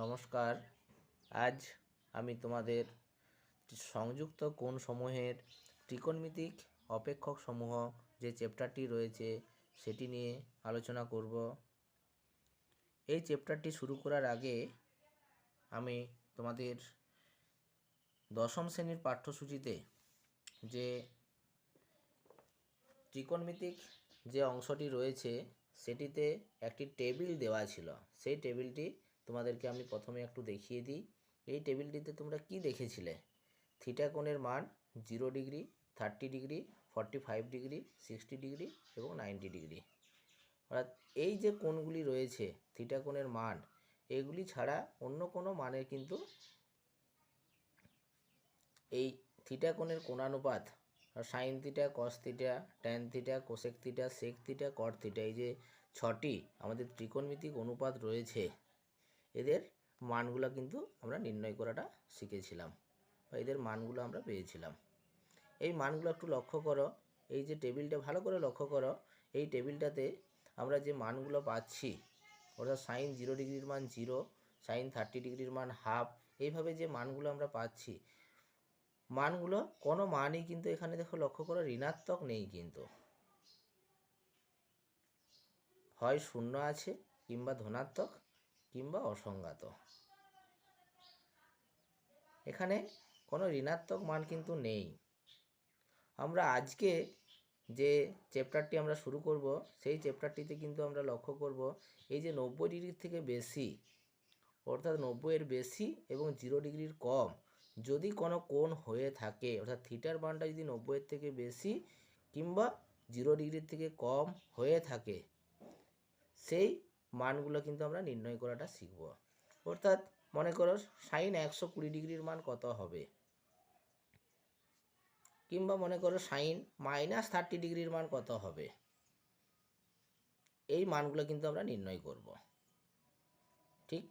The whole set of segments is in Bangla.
নমস্কার। আজ আমি তোমাদের সংযুক্ত কোণসমূহের ত্রিকোণমিতিক অপেক্ষক সমূহ যে চ্যাপ্টারটি রয়েছে সেটি নিয়ে আলোচনা করব। এই চ্যাপ্টারটি শুরু করার আগে আমি তোমাদের দশম শ্রেণীর পাঠ্যসূচিতে যে ত্রিকোণমিতিক যে অংশটি রয়েছে সেটিতে একটি টেবিল দেওয়া ছিল। সেই টেবিলটি তোমাদেরকে আমি প্রথমে একটু দেখিয়ে দিই। এই টেবিলটিতে তোমরা কি দেখেছিলে? থিটা কোণের মান 0 ডিগ্রি, 30 ডিগ্রি, 45 ডিগ্রি, 60 ডিগ্রি এবং 90 ডিগ্রি। অর্থাৎ এই যে কোণগুলি রয়েছে থিটা কোণের মান, এগুলি ছাড়া অন্য কোনো মানের কিন্তু এই থিটা কোণের কোণানুপাত sine theta, cos theta, tan theta, cosec theta, sec theta, cot theta, এই যে 6টি আমাদের ত্রিকোণমিতিক অনুপাত রয়েছে, এদের মানগুলো কিন্তু আমরা নির্ণয় করাটা শিখেছিলাম বা এদের মানগুলো আমরা পেয়েছিলাম। এই মানগুলো একটু লক্ষ্য করো, এই যে টেবিলটা ভালো করে লক্ষ্য করো। এই টেবিলটাতে আমরা যে মানগুলো পাচ্ছি, অর্থাৎ সাইন 0 ডিগ্রির মান 0, সাইন 30 ডিগ্রির মান হাফ, এইভাবে যে মানগুলো আমরা পাচ্ছি, মানগুলো কোনো মানই কিন্তু এখানে দেখো লক্ষ্য করো ঋণাত্মক নেই, কিন্তু হয় শূন্য আছে কিংবা ধনাত্মক কিংবা অসংজ্ঞাত। এখানে কোনো ঋণাত্মক মান কিন্তু নেই। আমরা আজকে যে চ্যাপ্টারটি আমরা শুরু করব সেই চ্যাপ্টারটিতে কিন্তু আমরা লক্ষ্য করব এই যে 90 ডিগ্রির থেকে বেশি, অর্থাৎ 90 এর বেশি এবং 0 ডিগ্রির কম যদি কোনো কোণ হয়ে থাকে, অর্থাৎ থিটার মানটা যদি 90 এর থেকে বেশি কিংবা 0 ডিগ্রির থেকে কম হয়ে থাকে, সেই মানগুলো কিন্তু আমরা নির্ণয় করাটা শিখব। অর্থাৎ মনে করো সাইন 120 ডিগ্রির মান কত হবে, কিংবা মনে করো সাইন -30 ডিগ্রির মান কত হবে, এই মানগুলো কিন্তু আমরা নির্ণয় করব। ঠিক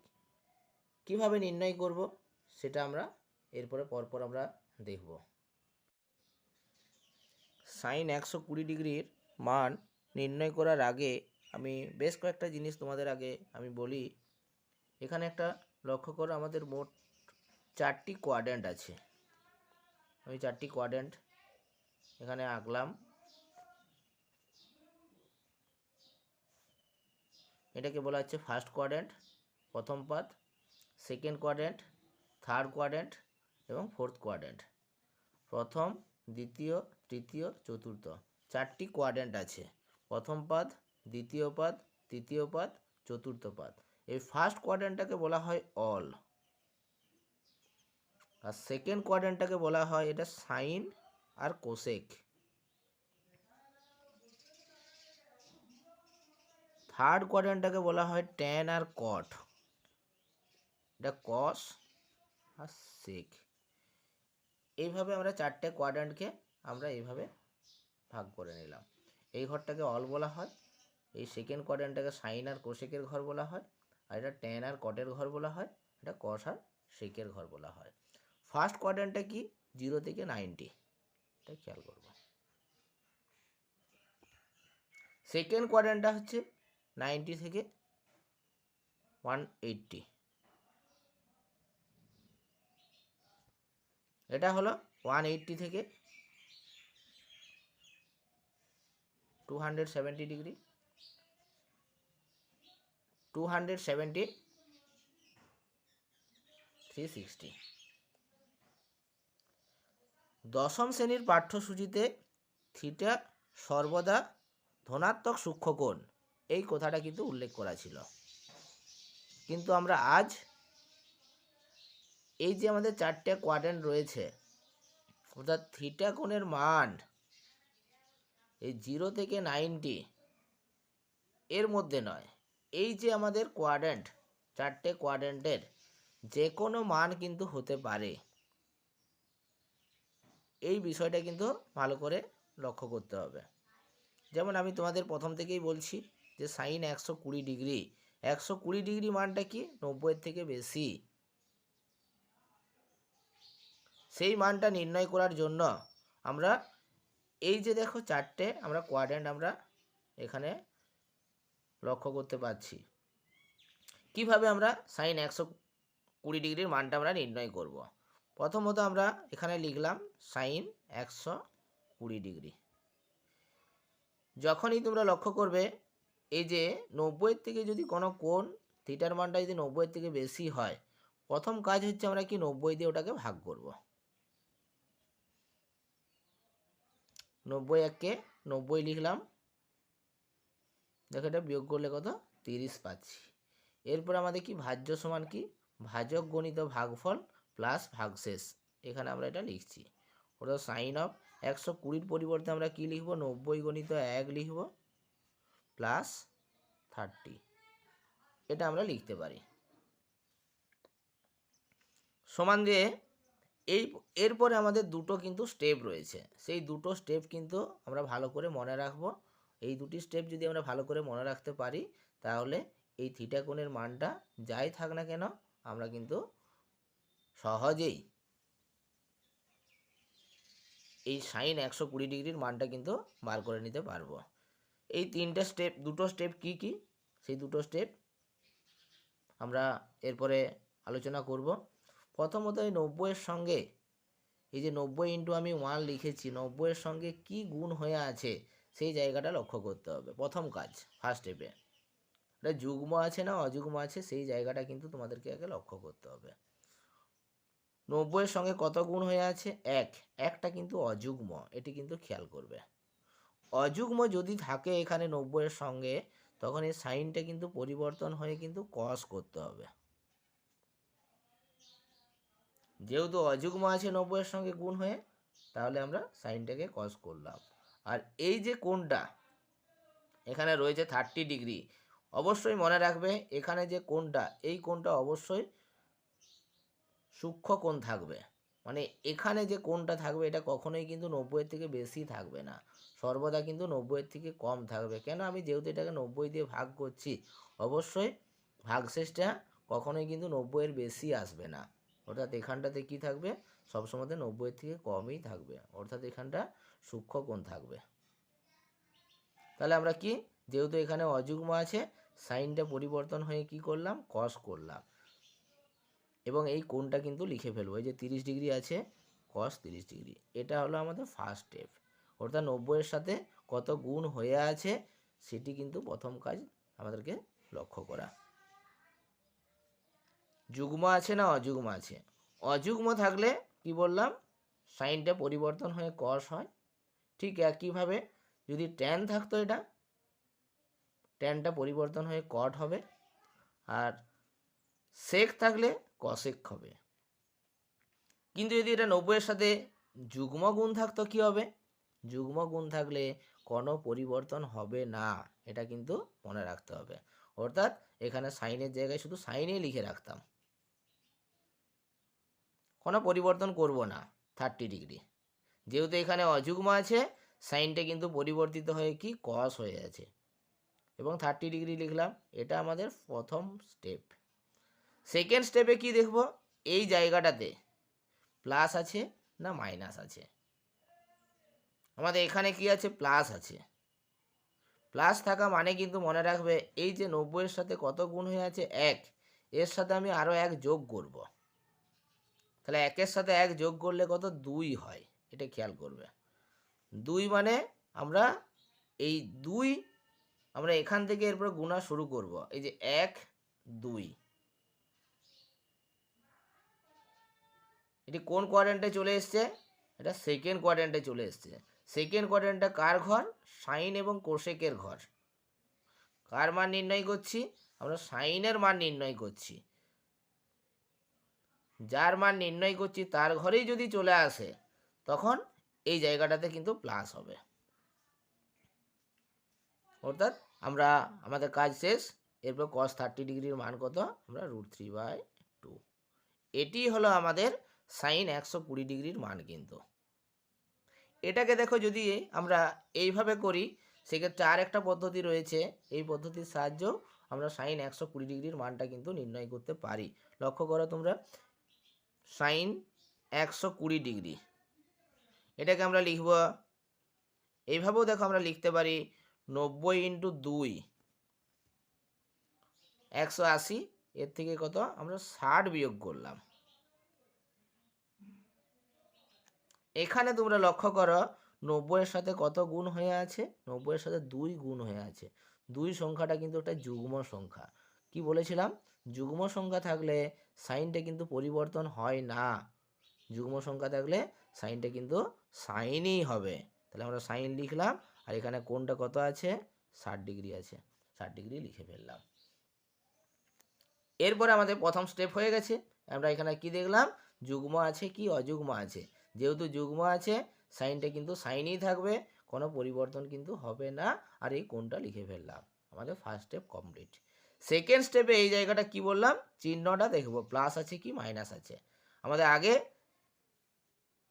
কিভাবে নির্ণয় করব সেটা আমরা এরপরে পরপর আমরা দেখব। সাইন 120 ডিগ্রির মান নির্ণয় করার আগে আমি বেশ কয়েকটা জিনিস তোমাদের আগে আমি বলি। এখানে একটা লক্ষ্য করো, আমাদের মোট 4টি কোয়াড্র্যান্ট আছে। আমি 4টি কোয়াড্র্যান্ট এখানে আঁকলাম। এটাকে বলা হচ্ছে ফার্স্ট কোয়াড্র্যান্ট, প্রথম পাদ, সেকেন্ড কোয়াড্র্যান্ট, থার্ড কোয়াড্র্যান্ট এবং ফোর্থ কোয়াড্র্যান্ট। প্রথম, দ্বিতীয়, তৃতীয়, চতুর্থ, 4টি কোয়াড্র্যান্ট আছে। প্রথম পাদ, দ্বিতীয় পাদ, তৃতীয় পাদ, চতুর্থ পাদ। এই ফার্স্ট কোয়াড্র্যান্টটাকে বলা হয় অল, আর সেকেন্ড কোয়াড্র্যান্টটাকে বলা হয় এটা সাইন আর কোসেক। থার্ড কোয়াড্র্যান্টটাকে বলা হয় ট্যান আর কট, এটা কস আর সেক। এইভাবে আমরা 4টে কোয়াড্র্যান্টকে আমরা এইভাবে ভাগ করে নিলাম। এই ঘরটাকে অল বলা হয়, এই সেকেন্ড কোয়াড্র্যান্টটাকে সাইন আর কোসেকের ঘর বলা হয়, আর এটা ট্যান আর কটের ঘর বলা হয়, এটা কস আর সেকের ঘর বলা হয়। ফার্স্ট কোয়াড্র্যান্টটা কি? 0 থেকে 90, এটা খেয়াল করব। সেকেন্ড কোয়াড্র্যান্টটা হচ্ছে 90 থেকে 180, এটা হলো 180 থেকে 270 ডিগ্রি, 270, 360। দশম শ্রেণীর পাঠ্যসূচিতে থিটা সর্বদা ধনাত্মক সূক্ষ্মকোণ, এই কথাটা কিন্তু উল্লেখ করা ছিল। কিন্তু আমরা আজ এই যে আমাদের 4টে কোয়াড্র্যান্ট রয়েছে, অর্থাৎ থিটা কোণের মান এই 0 থেকে 90 এর মধ্যে নয়, এই যে আমাদের কোয়াড্র্যান্ট, 4টে কোয়াড্র্যান্টের যে কোনো মান কিন্তু হতে পারে, এই বিষয়টা কিন্তু ভালো করে লক্ষ্য করতে হবে। যেমন আমি তোমাদের প্রথম থেকেই বলছি যে সাইন 120 ডিগ্রি, 120 ডিগ্রি মানটা কি? 90 এর থেকে বেশি। সেই মানটা নির্ণয় করার জন্য আমরা এই যে দেখো 4টে আমরা কোয়াড্র্যান্ট আমরা এখানে লক্ষ্য করতে পারছি। কিভাবে আমরা সাইন কুড়ি ডিগ্রির মানটা আমরা নির্ণয় করব। প্রথমত আমরা এখানে লিখলাম সাইন 120 ডিগ্রি। যখনই তোমরা লক্ষ্য করবে এই যে 90 থেকে যদি কোনো কোণ থিটার মানটা যদি 90 থেকে বেশি হয়, প্রথম কাজ হচ্ছে আমরা কি 90 দিয়ে ওটাকে ভাগ করব। 90 এককে 90 লিখলাম, দেখো এটা বিয়োগ করলে কত 30 পাচ্ছি। এরপর আমাদের কি ভাজ্য সমান কি ভাজক গণিত ভাগফল প্লাস ভাগশেষ, এখানে আমরা এটা লিখছি। অর্থাৎ সাইন অফ 120 পরিবর্তে আমরা কি লিখব 90 গণিত 1 লিখব প্লাস 30, এটা আমরা লিখতে পারি। সমান দিয়ে এরপরে আমাদের দুটো কিন্তু স্টেপ রয়েছে, সেই দুটো স্টেপ কিন্তু আমরা ভালো করে মনে রাখবো। এই দুটি স্টেপ যদি আমরা ভালো করে মনে রাখতে পারি, তাহলে এই থিটা কোণের মানটা যাই থাক না কেন আমরা কিন্তু সহজেই এই সাইন 120 ডিগ্রির মানটা কিন্তু বার করে নিতে পারবো। এই তিনটা স্টেপ, দুটো স্টেপ কি কি, সেই দুটো স্টেপ আমরা এরপরে আলোচনা করব। প্রথমত এই 90-এর সঙ্গে এই যে 90 ইন্টু আমি 1 লিখেছি, 90-এর সঙ্গে কি গুণ হয়ে আছে সেই জায়গাটা লক্ষ্য করতে হবে। প্রথম কাজ ফার্স্ট স্টেপে এটা যুগ্ম আছে না অযুগ্ম আছে সেই জায়গাটা কিন্তু তোমাদেরকে আগে লক্ষ্য করতে হবে। 90-এর সঙ্গে কত গুণ হয়ে আছে, একটা কিন্তু অযুগ্ম, এটি কিন্তু খেয়াল করবে। অযুগ্ম যদি থাকে এখানে 90-এর সঙ্গে, তখন এই সাইনটা কিন্তু পরিবর্তন হয়ে কিন্তু কস করতে হবে। যেহেতু অযুগ্ম আছে 90-এর সঙ্গে গুণ হয়ে, তাহলে আমরা সাইনটাকে কস করলাম। আর এই যে কোণটা এখানে রয়েছে 30 ডিগ্রি, অবশ্যই মনে রাখবে এখানে যে কোণটা, এই কোণটা অবশ্যই সূক্ষ্ম কোণ থাকবে। মানে এখানে যে কোণটা থাকবে এটা কখনোই কিন্তু 90-এর থেকে বেশি থাকবে না, সর্বদা কিন্তু 90-এর থেকে কম থাকবে। কেন, আমি যেহেতু এটাকে 90 দিয়ে ভাগ করছি, অবশ্যই ভাগশেষটা কখনোই কিন্তু 90-এর বেশি আসবে না। অর্থাৎ এখানটাতে কি থাকবে, সবসময় 90-এর থেকে কমই থাকবে, অর্থাৎ এখানটা সূক্ষ্ম কোণ থাকবে। তাহলে আমরা কি, যেহেতু এখানে অযুগ্ম আছে, সাইনটা পরিবর্তন হয়ে কি করলাম, কস করলাম। এবং এই কোণটা কিন্তু লিখে ফেলবো, এই যে 30 ডিগ্রি আছে, কস 30 ডিগ্রি, এটা হলো আমাদের ফার্স্ট স্টেপ। অর্থাৎ 90-এর সাথে কত গুণ হয়ে আছে সেটি কিন্তু প্রথম কাজ আমাদেরকে লক্ষ্য করা। যুগ্ম আছে না অযুগ্ম আছে, অযুগ্ম থাকলে কি বললাম, সাইনটা পরিবর্তন হয়ে কস হয়। ঠিক একইভাবে যদি ট্যান থাকতো, এটা ট্যানটা পরিবর্তন হয়ে কট হবে, আর সেক থাকলে কসেক হবে। কিন্তু যদি এটা 90-এর সাথে যুগ্ম গুণ থাকতো কি হবে, যুগ্ম গুণ থাকলে কোনো পরিবর্তন হবে না, এটা কিন্তু মনে রাখতে হবে। অর্থাৎ এখানে সাইনের জায়গায় শুধু সাইনেই লিখে রাখতাম, কোনো পরিবর্তন করব না 30 ডিগ্রি। যেহেতু এখানে অযুগ্ম আছে, সাইনটা কিন্তু পরিবর্তিত হয়ে কি কস হয়ে আছে, এবং 30 ডিগ্রি লিখলাম। এটা আমাদের প্রথম স্টেপ। সেকেন্ড স্টেপে কি দেখব, এই জায়গাটাতে প্লাস আছে না মাইনাস আছে। আমাদের এখানে কি আছে, প্লাস আছে। প্লাস থাকা মানে কিন্তু মনে রাখবে এই যে 90-এর সাথে কত গুণ হয়ে আছে 1, এর সাথে আমি আরও 1 যোগ করব। তাহলে 1-এর সাথে 1 যোগ করলে কত 2 হয়, এটা খেয়াল করবে। 2 মানে আমরা এই 2 আমরা এখান থেকে এরপর গুণা শুরু করব। এই যে 1 2, এটি কোন কোয়াড্র্যান্টে চলে এসছে, এটা সেকেন্ড কোয়াড্র্যান্টে চলে এসছে। সেকেন্ড কোয়াড্র্যান্টটা কার ঘর, সাইন এবং কোসেকের ঘর। কার মান নির্ণয় করছি, আমরা সাইনের মান নির্ণয় করছি। যার মান নির্ণয় করছি তার ঘরেই যদি চলে আসে, তখন এই জায়গাটাতে কিন্তু প্লাস হবে। অর্থাৎ আমরা আমাদের কাজ শেষ। এরপর cos 30 ডিগ্রির মান কত, আমরা √3/2। এটি হলো আমাদের সাইন 120 ডিগ্রির মান। কিন্তু এটাকে দেখো, যদি আমরা এইভাবে করি, সেক্ষেত্রে আর একটা পদ্ধতি রয়েছে, এই পদ্ধতির সাহায্যেও আমরা সাইন 120 ডিগ্রির মানটা কিন্তু নির্ণয় করতে পারি। লক্ষ্য করো তোমরা, সাইন 120 ডিগ্রি, এটাকে আমরা লিখব এইভাবেও, দেখো আমরা লিখতে পারি 90 × 2 180 এর থেকে কত আমরা 60 বিয়োগ করলাম। এখানে তোমরা লক্ষ্য করো 90 এর সাথে কত গুণ হয়ে আছে, 90 এর সাথে 2 গুণ হয়ে আছে। 2 সংখ্যাটা কিন্তু একটা যুগ্ম সংখ্যা। কি বলেছিলাম, যুগ্ম সংখ্যা থাকলে সাইনটা কিন্তু পরিবর্তন হয় না। যুগ্ম সংখ্যা থাকলে সাইনটা কিন্তু সাইনই হবে। তাহলে আমরা সাইন লিখলাম, আর এখানে কোণটা কত আছে, 60 ডিগ্রি আছে, 60 ডিগ্রি লিখে ফেললাম। এরপরে আমাদের প্রথম স্টেপ হয়ে গেছে। আমরা এখানে কি দেখলাম, যুগ্ম আছে কি অযুগ্ম আছে। যেহেতু যুগ্ম আছে সাইনটা কিন্তু সাইনই থাকবে, কোনো পরিবর্তন কিন্তু হবে না। আর এই কোণটা লিখে ফেললাম, আমাদের ফার্স্ট স্টেপ কমপ্লিট। সেকেন্ড স্টেপে এই জায়গাটা কি বললাম, চিহ্নটা দেখব প্লাস আছে কি মাইনাস আছে। আমাদের আগে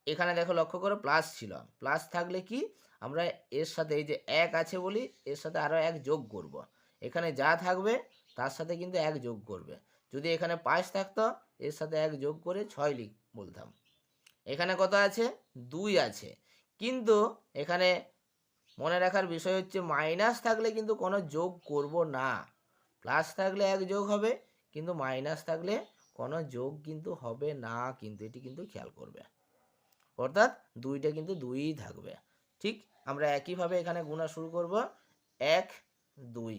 এখানে দেখো লক্ষ্য করো প্লাস ছিল, প্লাস থাকলে কি আমরা এর সাথে এই যে 1 আছে বলি এর সাথে আরও 1 যোগ করব। এখানে যা থাকবে তার সাথে কিন্তু 1 যোগ করবে। যদি এখানে 5 থাকতো এর সাথে 1 যোগ করে 6 বলতাম। এখানে কত আছে, 2 আছে, কিন্তু এখানে মনে রাখার বিষয় হচ্ছে মাইনাস থাকলে কিন্তু কোনো যোগ করব না। প্লাস থাকলে 1 যোগ হবে, কিন্তু মাইনাস থাকলে কোনো যোগ কিন্তু হবে না, কিন্তু এটি কিন্তু খেয়াল করবে। অর্থাৎ 2টা কিন্তু 2ই থাকবে। ঠিক আমরা একইভাবে এখানে গুণা শুরু করব, 1 2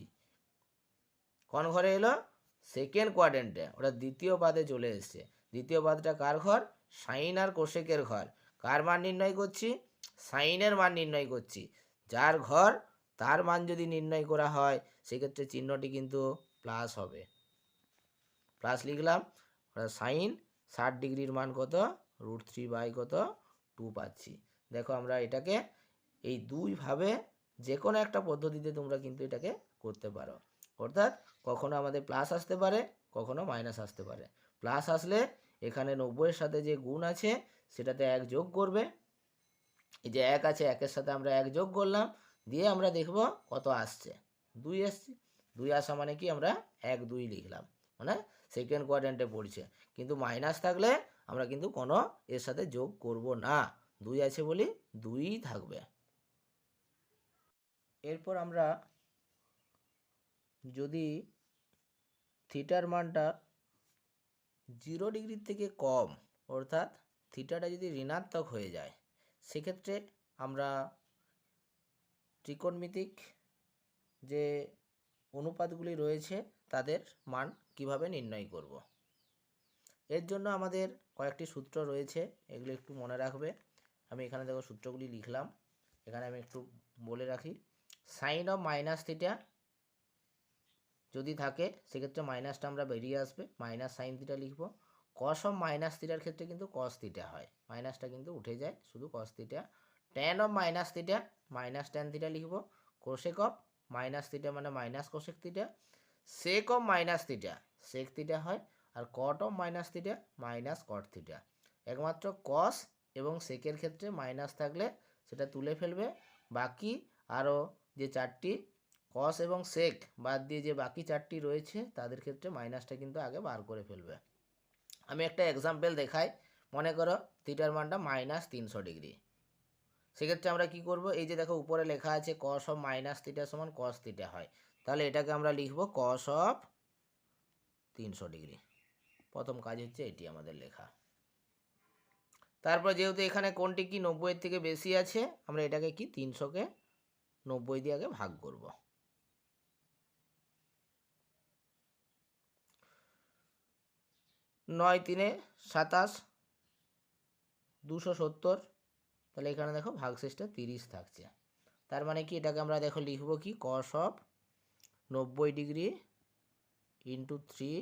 কোন ঘরে এলো, সেকেন্ড কোয়াড্রেন্টে, ওটা দ্বিতীয় পাদে চলে এসেছে। দ্বিতীয় পাদটা কার ঘর, সাইন আর কোসেকের ঘর। কার মান নির্ণয় করছি, সাইনের মান নির্ণয় করছি। যার ঘর তার মান যদি নির্ণয় করা হয় সেক্ষেত্রে চিহ্নটি কিন্তু প্লাস হবে। প্লাস লিখলাম, সাইন 60 ডিগ্রির মান কত, √3 বাই কত 2 পাচ্ছি। দেখো আমরা এটাকে এই দুইভাবে যে কোনো একটা পদ্ধতিতে তোমরা কিন্তু এটাকে করতে পারো। অর্থাৎ কখনো আমাদের প্লাস আসতে পারে, কখনো মাইনাস আসতে পারে। প্লাস আসলে এখানে 90 এর সাথে যে গুণ আছে সেটাতে 1 যোগ করবে। এই যে 1 আছে, 1 এর সাথে আমরা 1 যোগ করলাম, দিয়ে আমরা দেখব কত আসছে, 2 আসছে। 2 আসা মানে কি আমরা 1 2 লিখলাম, মানে সেকেন্ড কোয়াড্রেন্টে পড়ছে। কিন্তু মাইনাস থাকলে আমরা কিন্তু কোনো এর সাথে যোগ করব না, 2 আছে বলি 2ই থাকবে। এরপর আমরা যদি থিটার মানটা 0 ডিগ্রির থেকে কম, অর্থাৎ থিটাটা যদি ঋণাত্মক হয়ে যায়, সেক্ষেত্রে আমরা ত্রিকোণমিতিক যে অনুপাতগুলি রয়েছে তাদের মান কিভাবে নির্ণয় করব। এর জন্য আমাদের কয়েকটি সূত্র রয়েছে, এগুলো একটু মনে রাখবে। আমি এখানে দেখো সূত্রগুলি লিখলাম, এখানে আমি একটু বলে রাখি। সাইন অফ মাইনাস থিটা যদি থাকে সেক্ষেত্রে মাইনাসটা আমরা বেরিয়ে আসবে, মাইনাস সাইন থিটা লিখব। কস অফ মাইনাস থিটার ক্ষেত্রে কিন্তু কস থিটা হয়, মাইনাসটা কিন্তু উঠে যায়, শুধু cos theta. Tan of minus theta minus tan theta লিখব। কোসেক অফ মাইনাস থিটা মানে minus cosec theta. Sec of minus theta sec theta হয়, আর cot of minus theta minus cot theta. একমাত্র কস এবং সেকের ক্ষেত্রে মাইনাস থাকলে সেটা তুলে ফেলবে, বাকি আরও যে 4টি কস এবং সেক বাদ দিয়ে যে বাকি 4টি রয়েছে তাদের ক্ষেত্রে মাইনাসটা কিন্তু আগে বার করে ফেলবে। আমি একটা এক্সাম্পল দেখাই। মনে করো থিটার মানটা -300 ডিগ্রি। সেক্ষেত্রে আমরা কি করব, এই যে দেখো উপরে লেখা আছে কস অফ মাইনাস থিটা সমান কস থিটা হয়, তাহলে এটাকে আমরা লিখব কস অফ 300 ডিগ্রি। প্রথম কাজ হচ্ছে এটি আমাদের লেখা। তারপর যেহেতু এখানে কোণটি কি 90 এর থেকে বেশি আছে, আমরা এটাকে কি 300কে 90 দিয়ে আগে ভাগ করব। 9 3 27 270, তাহলে এখানে দেখো ভাগশেষটা 30 থাকছে। তার মানে কি এটাকে আমরা দেখো লিখব কি cos of 90 degree into 3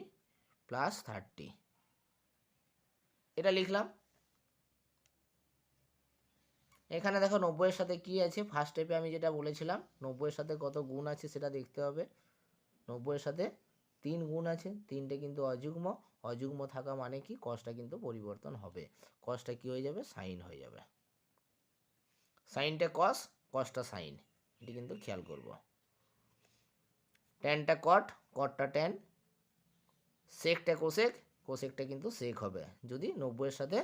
plus 30, এটা লিখলাম। এখানে দেখো 90 এর সাথে কি আছে, ফার্স্ট স্টেপে আমি যেটা বলেছিলাম 90 এর সাথে কত গুণ আছে সেটা দেখতে হবে। 90 এর সাথে 3 গুণ আছে, 3টে কিন্তু অযুগ্ম, অযুগ্ম থাকা মানে কি কসটা কিন্তু পরিবর্তন হবে, কসটা কি হয়ে যাবে, সাইন হয়ে যাবে। সাইনটা কস, কসটা সাইন, এটি কিন্তু খেয়াল করব। ট্যানটা কট, কটটা ট্যান, সেকটা কোসেক, কোসেকটা কিন্তু সেক হবে যদি 90 এর সাথে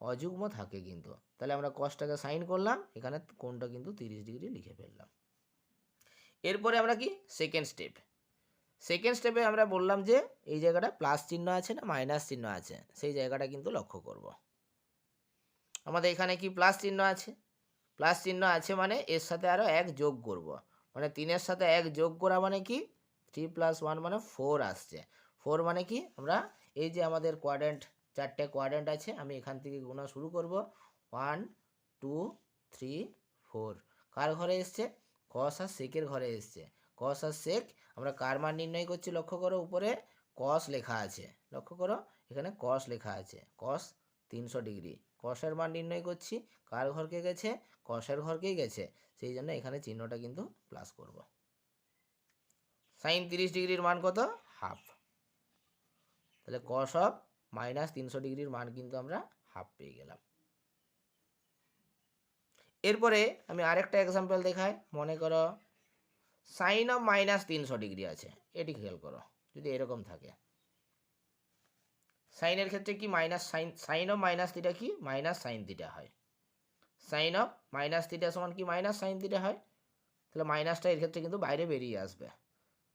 অযুগ্ম থাকে কিন্তু। তাহলে আমরা কসটাকে সাইন করলাম, এখানে কোণটা কিন্তু 30 ডিগ্রি লিখে ফেললাম। এরপরে আমরা কি সেকেন্ড স্টেপ, সেকেন্ড স্টেপে আমরা বললাম যে এই জায়গাটা প্লাস চিহ্ন আছে না মাইনাস চিহ্ন আছে, সেই জায়গাটা কিন্তু লক্ষ্য করব। আমাদের এখানে কি প্লাস চিহ্ন আছে, প্লাস চিহ্ন আছে মানে এর সাথে আরও 1 যোগ করব, মানে 3-এর সাথে 1 যোগ করা মানে কি 3 + 1 মানে 4 আসছে। 4 মানে কি আমরা এই যে আমাদের কোয়াড্র্যান্ট, 4টে কোয়াড্র্যান্ট আছে, আমি এখান থেকে গোনা শুরু করব। 1 2 3 4 কার ঘরে এসছে, কস আর সেকের ঘরে এসছে। কস আর সেক আমরা কার মান নির্ণয় করছি, লক্ষ্য করো উপরে কস লেখা আছে, লক্ষ্য করো এখানে কস লেখা আছে, কস 300 ডিগ্রি। কসের মান নির্ণয় করছি, কার ঘরকে গেছে, কসের ঘরকেই গেছে, সেই জন্য এখানে চিহ্নটা কিন্তু প্লাস করব। সাইন 30 ডিগ্রির মান কত, হাফ, তাহলে কস অফ -300 ডিগ্রির মান কিন্তু আমরা হাফ পেয়ে গেলাম। এরপরে আমি আরেকটা এক্সাম্পল দেখাই, মনে করো সাইন অফ -300 ডিগ্রি আছে, এটি খেয়াল করো, যদি এরকম থাকে সাইনের ক্ষেত্রে কি সাইন অফ মাইনাস থিটা কি মাইনাস সাইন থিটা হয়, সাইন অফ মাইনাস থিটা সমান কি মাইনাস সাইন থিটা হয়, তাহলে মাইনাসটা এর ক্ষেত্রে কিন্তু বাইরে বেরিয়ে আসবে,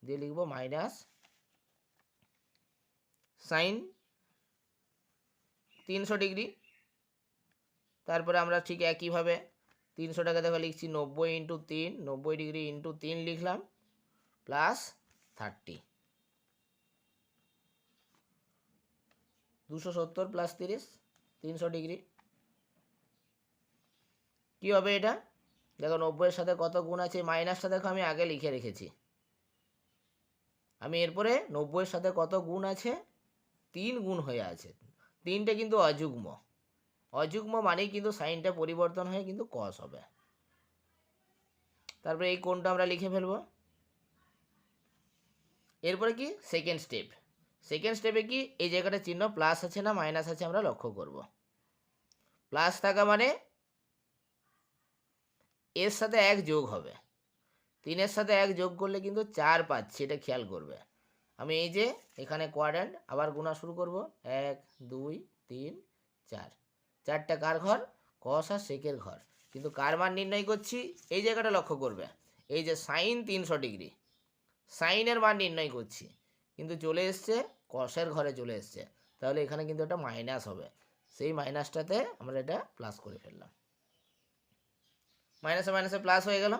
দিয়ে লিখবো মাইনাস সাইন 300 ডিগ্রি। তারপরে আমরা ঠিক একইভাবে 300টাকে দেখো লিখছি 90 × 3, 90 ডিগ্রি × 3 লিখলাম, প্লাস 30, 270 + 30 300 ডিগ্রি। কী হবে এটা, দেখো 90-এর সাথে কত গুণ আছে, মাইনাসটা দেখো আমি আগে লিখে রেখেছি, আমি এরপরে 90-এর সাথে কত গুণ আছে, 3 গুণ হয়ে আছে, 3টে কিন্তু অযুগ্ম, অযুগ্ম মানেই কিন্তু সাইনটা পরিবর্তন হয়ে কিন্তু কস হবে। তারপরে এই কোণটা আমরা লিখে ফেলবো। এরপরে কি সেকেন্ড স্টেপ, সেকেন্ড স্টেপে কি এই জায়গাটা চিহ্ন প্লাস আছে না মাইনাস আছে আমরা লক্ষ্য করব। প্লাস থাকা মানে এর সাথে 1 যোগ হবে, 3-এর সাথে 1 যোগ করলে কিন্তু 4 পাচ্ছি, এটা খেয়াল করবে। আমি এই যে এখানে কোয়াড্র্যান্ট আবার গুণা শুরু করব, 1 2 3 4, 4টা কার ঘর, কস আর সেকের ঘর, কিন্তু কার মান নির্ণয় করছি এই জায়গাটা লক্ষ্য করবে, এই যে সাইন 300 ডিগ্রি, সাইনের মান নির্ণয় করছি, কিন্তু চলে এসছে কসের ঘরে চলে এসছে, তাহলে এখানে কিন্তু এটা মাইনাস হবে, সেই মাইনাসটাতে আমরা এটা প্লাস করে ফেললাম, মাইনাসে মাইনাসে প্লাস হয়ে গেল,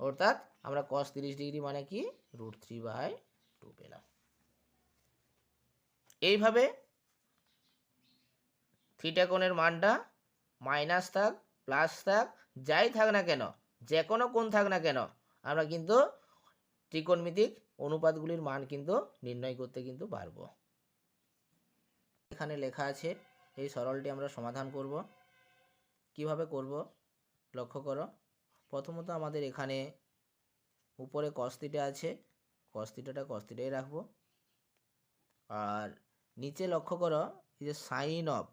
অর্থাৎ আমরা cos 30 ডিগ্রি মানে কি √3/2 পেলাম। এইভাবে থিটা কোণের মানটা মাইনাস থাক প্লাস থাক যাই থাক না কেন, যে কোনো কোণ থাক না কেন, আমরা কিন্তু ত্রিকোণমিতিক অনুপাতগুলির মান কিন্তু নির্ণয় করতে কিন্তু পারবো। এখানে লেখা আছে, এই সরলটি আমরা সমাধান করব। কিভাবে করব লক্ষ্য করো, প্রথমত আমাদের এখানে উপরে cos থিটা আছে, cos থিটাটা cos থিটাই রাখবো, আর নিচে লক্ষ্য করো এই যে সাইন অফ,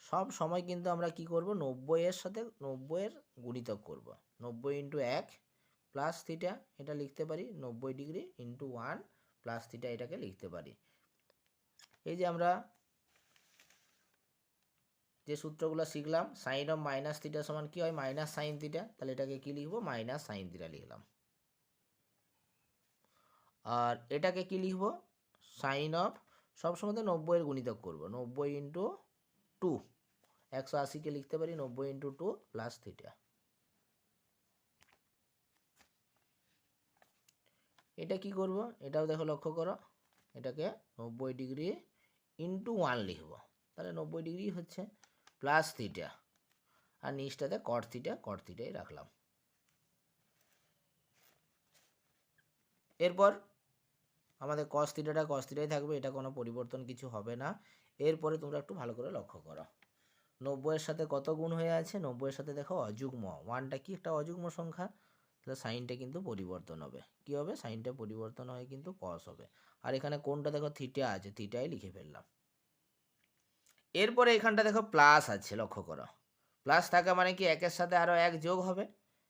সব সময় কিন্তু আমরা কি করব 90-এর সাথে 90-এর গুণিতক করব, 90 × 1 প্লাস থিটা এটা লিখতে পারি, 90 ডিগ্রি × 1 প্লাস থিটা এটাকে লিখতে পারি। এই যে আমরা যে সূত্রগুলো শিখলাম, সাইন অফ মাইনাস থিটা সমান কি হয় মাইনাস সাইন থিটা, তাহলে এটাকে কি লিখবো মাইনাস সাইন থিটা লিখলাম, আর এটাকে কি লিখবো সাইন অফ, সবসময় 90-এর গুণিতক করব, 90 × 2 180কে লিখতে পারি 90 × 2 প্লাস থিটা। এটা কি করব, এটাও দেখো লক্ষ্য করো, এটাকে 90 ডিগ্রি × 1 লিখব, তাহলে 90 ডিগ্রি হচ্ছে, প্লাস থিটা, আর নিচটাতে কট থিটাই রাখলাম। এরপর আমাদের cos থিটাই থাকবে, এটা কোনো পরিবর্তন কিছু হবে না। এরপরে তোমরা একটু ভালো করে লক্ষ্য করো, 90-এর সাথে কত গুণ হয়ে আছে, 90-এর সাথে দেখো অযুগ্ম, 1টা কি একটা অযুগ্ম সংখ্যা, তাহলে সাইনটা কিন্তু পরিবর্তন হবে, কি হবে সাইনটা পরিবর্তন হয়ে কিন্তু cos হবে, আর এখানে কোনটা দেখো থিটা আছে, থিটাই লিখে ফেললাম। এরপরে এখানটা দেখো প্লাস আছে, লক্ষ্য করো, প্লাস থাকা মানে কি 1-এর সাথে আরও 1 যোগ হবে,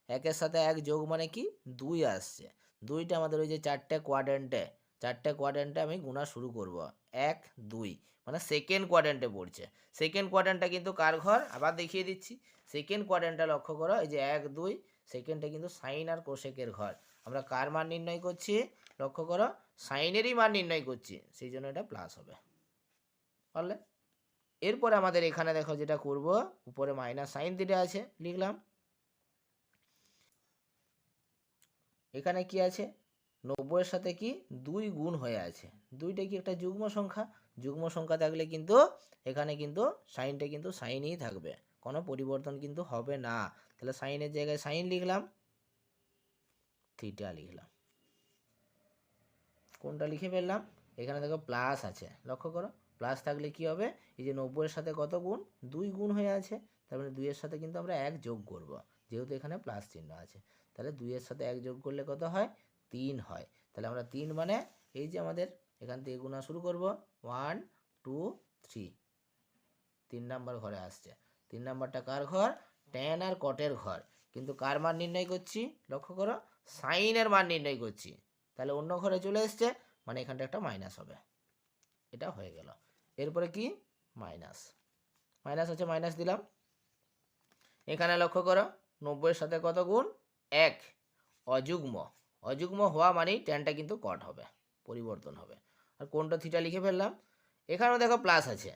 1-এর সাথে 1 যোগ মানে কি 2 আসছে, 2টা আমাদের ওই যে 4টে কোয়াড্র্যান্টে আমি গুণা শুরু করব, 1 2 মানে সেকেন্ড কোয়াড্র্যান্টে পড়ছে, সেকেন্ড কোয়াড্র্যান্টটা কিন্তু কার ঘর আবার দেখিয়ে দিচ্ছি, সেকেন্ড কোয়াড্র্যান্টটা লক্ষ্য করো, এই যে 1 2 সেকেন্ডটা কিন্তু সাইন আর কোসেকের ঘর, আমরা কার মান নির্ণয় করছি? লক্ষ্য করো, সাইনেরই মান নির্ণয় করছি, সেই জন্য এটা প্লাস হবে। পারলে এরপরে আমাদের এখানে দেখো যেটা করব, উপরে মাইনাস সাইন থিটা আছে, লিখলাম। এখানে কি আছে? 90 এর সাথে কি 2 গুণ হয়ে আছে। 2টা কি একটা যুগ্ম সংখ্যা? যুগ্ম সংখ্যা থাকলে কিন্তু এখানে কিন্তু সাইনটা কিন্তু সাইনই থাকবে, কোনো পরিবর্তন কিন্তু হবে না। তাহলে সাইনের জায়গায় সাইন লিখলাম, থিটা লিখলাম। কোনটা লিখে ফেললাম? এখানে দেখো প্লাস আছে, লক্ষ্য করো। প্লাস থাকলে কি হবে? এই যে 90 এর সাথে কত গুণ? 2 গুণ হয়ে আছে, তার মানে 2 এর সাথে কিন্তু আমরা 1 যোগ করব, যেহেতু এখানে প্লাস চিহ্ন আছে। তাহলে 2 এর সাথে 1 যোগ করলে কত হয়? 3 হয়। তাহলে আমরা 3 মানে এই যে আমাদের এখান থেকে গুণা শুরু করব, 1 2 3, 3 নাম্বার ঘরে আসছে। 3 নাম্বারটা কার ঘর? ট্যান আর কটের ঘর। কিন্তু কার মান নির্ণয় করছি? লক্ষ্য করো, সাইনের মান নির্ণয় করছি। তাহলে অন্য ঘরে চলে এসছে, মানে এখানটা একটা মাইনাস হবে। এটা হয়ে গেল। এরপরে কি? মাইনাস। মাইনাস আছে, মাইনাস দিলাম। এখানে লক্ষ্য করো, 90 এর সাথে কত গুণ? 1। অযুগ্ম। অযুগ্ম হওয়া মানেই ট্যানটা কিন্তু কট হবে, পরিবর্তন হবে। আর কোনটা থিটা লিখে ফেললাম। এখানেও দেখো প্লাস আছে।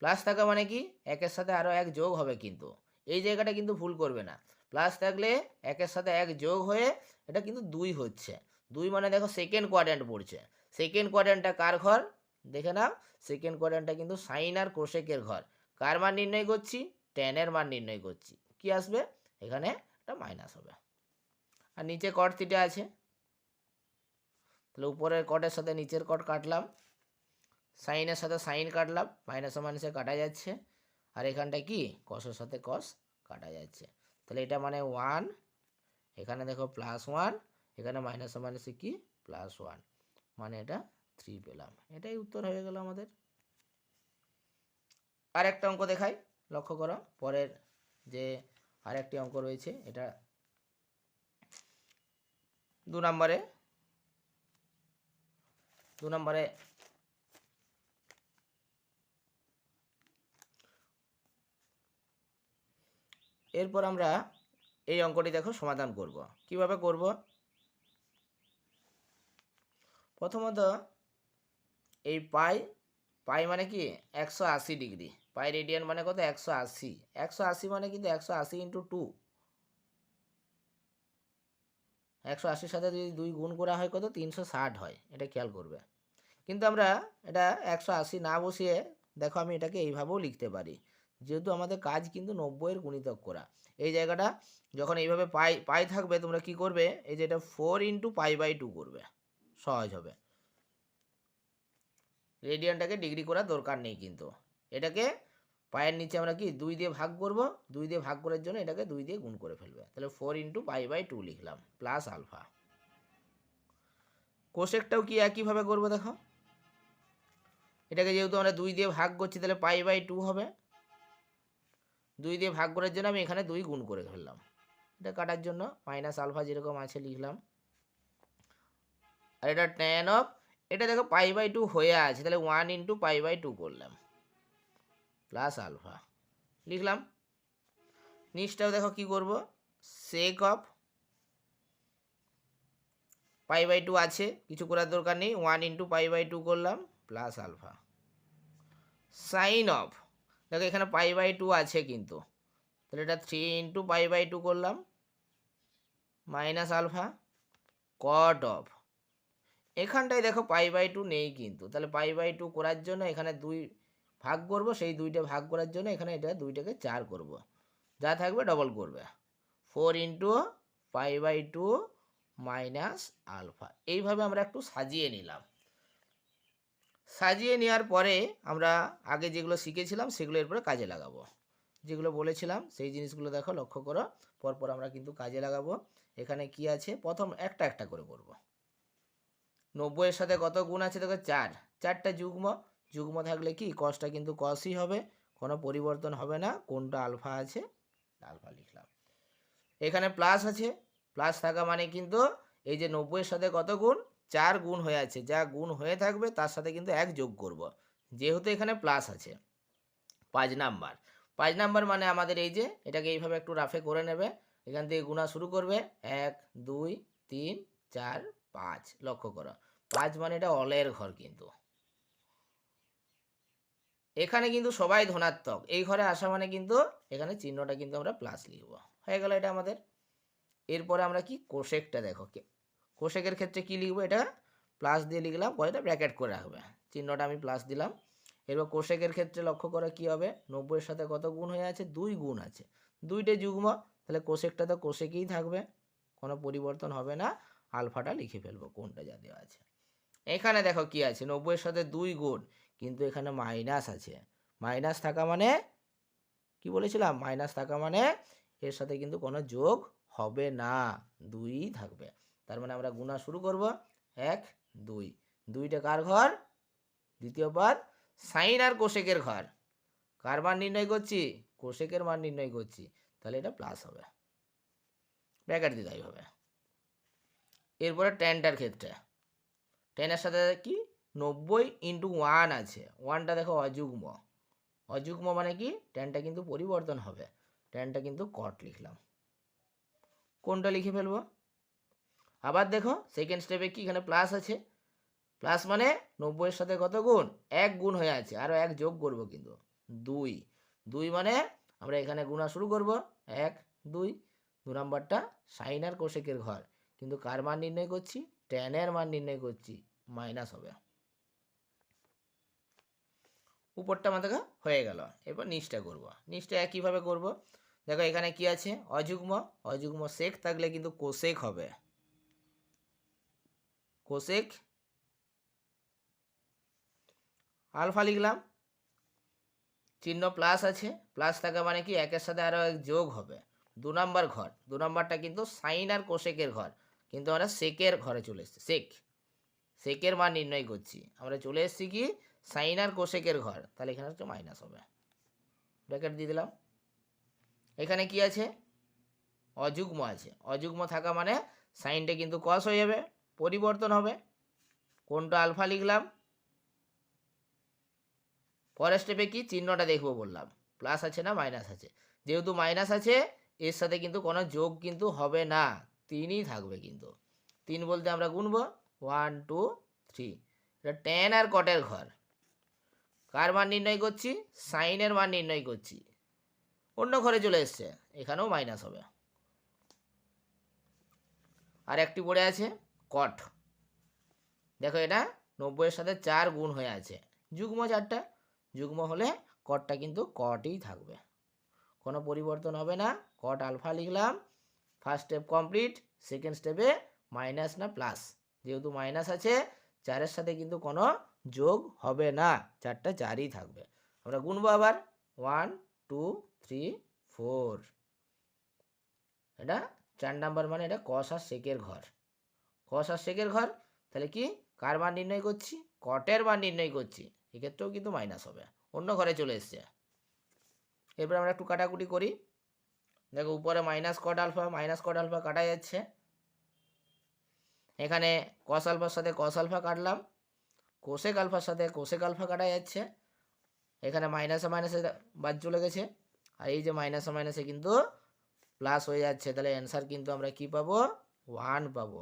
প্লাস থাকা মানে কি? 1-এর সাথে আরও 1 যোগ হবে, কিন্তু এই জায়গাটা কিন্তু ভুল করবে না। প্লাস থাকলে 1-এর সাথে 1 যোগ হয়ে এটা কিন্তু 2 হচ্ছে। 2 মানে দেখো সেকেন্ড কোয়াড্র্যান্ট পড়ছে। সেকেন্ড কোয়াড্র্যান্টটা কার ঘর? দেখে নাও, সেকেন্ড কোয়াড্র্যান্টটা কিন্তু সাইন আর কোসেকের ঘর। কার মান নির্ণয় করছি? ট্যানের মান নির্ণয় করছি। কি আসবে? এখানে একটা মাইনাস হবে। আর নিচে কট থিটা আছে, তাহলে উপরের কটের সাথে নিচের কট কাটলাম, সাইনের সাথে সাইন কাটলাম, মাইনাসে মাইনাসে কাটা যাচ্ছে। আর এখানটা কি? কসের সাথে কস কাটা যাচ্ছে। তাহলে এটা মানে 1, এখানে দেখো +1, এখানে মাইনাসে মাইনাসে কি? +1, মানে এটা 3 পেলাম। এটাই উত্তর হয়ে গেল আমাদের। আর একটা অঙ্ক দেখাই, লক্ষ্য করো। পরের যে আরেকটি অঙ্ক রয়েছে, এটা 2 নম্বরে এরপর আমরা এই অঙ্কটি দেখো সমাধান করব। কিভাবে করব? প্রথমত এই পাই মানে কি? 180 ডিগ্রি। পাই রেডিয়ান মানে কত? 180। 180 মানে কিন্তু 180 × 2। 180-র সাথে যদি 2 গুণ করা হয় কত? 360 হয়। এটা খেয়াল করবে। কিন্তু আমরা এটা 180 না বসিয়ে দেখো, আমি এটাকে এইভাবেও লিখতে পারি, যেহেতু আমাদের কাজ কিন্তু 90-এর গুণিতক করা। এই জায়গাটা যখন এইভাবে পাই থাকবে, তোমরা কি করবে? এই যে এটা 4 × π/2 করবে, সহজ হবে। রেডিয়ানটাকে ডিগ্রি করার দরকার নেই, কিন্তু এটাকে পায়ের নিচে আমরা কি 2 দিয়ে ভাগ করব। 2 দিয়ে ভাগ করার জন্য এটাকে 2 দিয়ে গুণ করে ফেলবে। তাহলে 4 × π/2 লিখলাম, প্লাস আলফা। কোসেকটাও কি একইভাবে করব, দেখো। এটাকে যেহেতু আমরা 2 দিয়ে ভাগ করছি, তাহলে π/2 হবে। 2 দিয়ে ভাগ করার জন্য আমি এখানে 2 গুণ করে ফেললাম। এটা কাটার জন্য মাইনাস আলফা যেরকম আছে লিখলাম। আর এটা tan অফ, এটা দেখো π/2 হয়ে আছে, তাহলে 1 × π/2 করলাম, প্লাস আলফা লিখলাম। নিচটাও দেখো কি করব? সেক অফ π/2 আছে, কিছু করার দরকার নেই, 1 × π/2 করলাম, প্লাস আলফা। সাইন অফ, দেখো এখানে π/2 আছে কিন্তু, তাহলে এটা 3 × π/2 করলাম, মাইনাস আলফা। কট অফ, এখানটায় দেখো π/2 নেই কিন্তু, তাহলে π/2 করার জন্য এখানে 2 ভাগ করব, সেই 2টা ভাগ করার জন্য এখানে এটা 2টাকে 4 করব, যা থাকবে ডবল করবে, 4 × π/2 মাইনাস আলফা। এইভাবে আমরা একটু সাজিয়ে নিলাম। সাজিয়ে নেওয়ার পরে আমরা আগে যেগুলো শিখেছিলাম সেগুলো এরপরে কাজে লাগাবো। যেগুলো বলেছিলাম সেই জিনিসগুলো দেখো, লক্ষ্য করো, পরপর আমরা কিন্তু কাজে লাগাবো। এখানে কি আছে? প্রথম একটা একটা করে করব। 90-এর সাথে কত গুণ আছে? দেখো 4। 4টা যুগ্ম। যুগ্ম থাকলে কি? কসটা কিন্তু কসই হবে, কোনো পরিবর্তন হবে না। কোনটা আলফা আছে? আলফা লিখলাম। এখানে প্লাস আছে, প্লাস থাকা মানে কিন্তু এই যে 90-এর সাথে কত গুণ? 4 গুণ হয়ে আছে। যা গুণ হয়ে থাকবে তার সাথে কিন্তু 1 যোগ করব, যেহেতু এখানে প্লাস আছে। 5 নাম্বার মানে আমাদের এই যে এটাকে এইভাবে একটু রাফে করে নেবে। এখান থেকে গুণা শুরু করবে 1 2 3 4 5। লক্ষ্য করো 5 মানে এটা অলের ঘর, কিন্তু এখানে কিন্তু সবাই ধনাত্মক, এই ঘরে আসা মানে কিন্তু এখানে চিহ্নটা কিন্তু আমরা প্লাস লিখব। হয়ে গেল এটা আমাদের। এরপরে আমরা কি কোশেকটা দেখো, কোশেকের ক্ষেত্রে কি লিখবো, এটা প্লাস দিয়ে লিখলাম, পরেটা ব্র্যাকেট করে রাখবে, চিহ্নটা আমি প্লাস দিলাম। এরপর কোশেকের ক্ষেত্রে লক্ষ্য করে কি হবে, 90-এর সাথে কত গুণ হয়ে আছে, 2 গুণ আছে, 2টে যুগ্ম, তাহলে কোশেকটা তো কোশেকেই থাকবে, কোনো পরিবর্তন হবে না। আলফাটা লিখে ফেলবো কোনটা যা দেওয়া আছে। এখানে দেখো কি আছে, 90-এর সাথে 2 গুণ, কিন্তু এখানে মাইনাস আছে, মাইনাস থাকা মানে কি বলেছিলাম, মাইনাস থাকা মানে এর সাথে কিন্তু কোনো যোগ হবে না, 2ই থাকবে। তার মানে আমরা গুণা শুরু করব, 1 2, 2টা কার ঘর, দ্বিতীয় পদ সাইন আর কোশেকের ঘর। কার মান নির্ণয় করছি, কোশেকের মান নির্ণয় করছি, তাহলে এটা প্লাস হবে, ব্র্যাকেট দিতেই হবে। এরপরে ট্যানটার ক্ষেত্রে, টেনের সাথে কি 90 × 1 আছে, 1টা দেখো অযুগ্ম, অযুগ্ম মানে কি ট্যানটা কিন্তু পরিবর্তন হবে, ট্যানটা কিন্তু কট লিখলাম, কোনটা লিখে ফেলবো। আবার দেখো সেকেন্ড স্টেপে কি এখানে প্লাস আছে, প্লাস মানে 90-এর সাথে কত গুণ, 1 গুণ হয়ে আছে, আরও 1 যোগ করব কিন্তু 2, 2 মানে আমরা এখানে গুণা শুরু করব, 1 2, 2 নাম্বারটা সাইন আর কোশেকের ঘর, কিন্তু কার মান নির্ণয় করছি, ট্যানের মান নির্ণয় করছি, মাইনাস হবে। উপরটা আমাদের হয়ে গেল। এরপর নিচটা করব, নিচটা একইভাবে করব। দেখো এখানে কি আছে, অযুগ্ম, অযুগ্ম সেক থাকলে কিন্তু কোশেক হবে, কোশেক আলফা লিখলাম, চিহ্ন প্লাস আছে, প্লাস থাকা মানে কি একের সাথে আরও 1 যোগ হবে, 2 নাম্বার ঘর, 2 নাম্বারটা কিন্তু সাইন আর কোশেকের ঘর, কিন্তু আমরা সেকের ঘরে চলে এসেছি, সেকের মান নির্ণয় করছি, আমরা চলে এসেছি কি সাইন আর কোশেকের ঘর, তাহলে এখানে হচ্ছে মাইনাস হবে, ব্র্যাকেট দিয়ে দিলাম। এখানে কি আছে, অযুগ্ম আছে, অযুগ্ম থাকা মানে সাইনটা কিন্তু কস হয়ে যাবে, পরিবর্তন হবে, কোনটা আলফা লিখলাম। পরের স্টেপে কি চিহ্নটা দেখবো বললাম, প্লাস আছে না মাইনাস আছে, যেহেতু মাইনাস আছে এর সাথে কিন্তু কোনো যোগ কিন্তু হবে না, 3ই থাকবে, কিন্তু 3 বলতে আমরা গুনবো 1 2 3, এটা ট্যান আর কটের ঘর, কার মান নির্ণয় করছি, সাইনের মান নির্ণয় করছি, অন্য ঘরে চলে এসছে, এখানেও মাইনাস হবে। আর একটি পড়ে আছে কট, দেখো এটা 90-এর সাথে 4 গুণ হয়ে আছে, যুগ্ম 4টা, যুগ্ম হলে কটটা কিন্তু কটই থাকবে, কোনো পরিবর্তন হবে না, কট আলফা লিখলাম। ফার্স্ট স্টেপ কমপ্লিট, সেকেন্ড স্টেপে মাইনাস না প্লাস, যেহেতু মাইনাস আছে 4-এর সাথে কিন্তু কোনো যোগ হবে না, 4টা 4ই থাকবে। আমরা গুনবো আবার 1 2 3 4, এটা 4 নাম্বার মানে এটা কস আর সেকের ঘর, কস আর সেকের ঘর, তাহলে কি কার মান নির্ণয় করছি, কটের মান নির্ণয় করছি, এক্ষেত্রেও কিন্তু মাইনাস হবে, অন্য ঘরে চলে এসছে। এরপর আমরা একটু কাটাকুটি করি, দেখো উপরে মাইনাস কট আলফা কাটা যাচ্ছে, এখানে কস আলফার সাথে কস আলফা কাটলাম, কোসেক আলফার সাথে কোসেক আলফা কাটা যাচ্ছে, এখানে মাইনাসে মাইনাসে বাদ চলে গেছে, আর এই যে মাইনাসে মাইনাসে কিন্তু প্লাস হয়ে যাচ্ছে, তাহলে অ্যান্সার কিন্তু আমরা কি পাবো, 1 পাবো।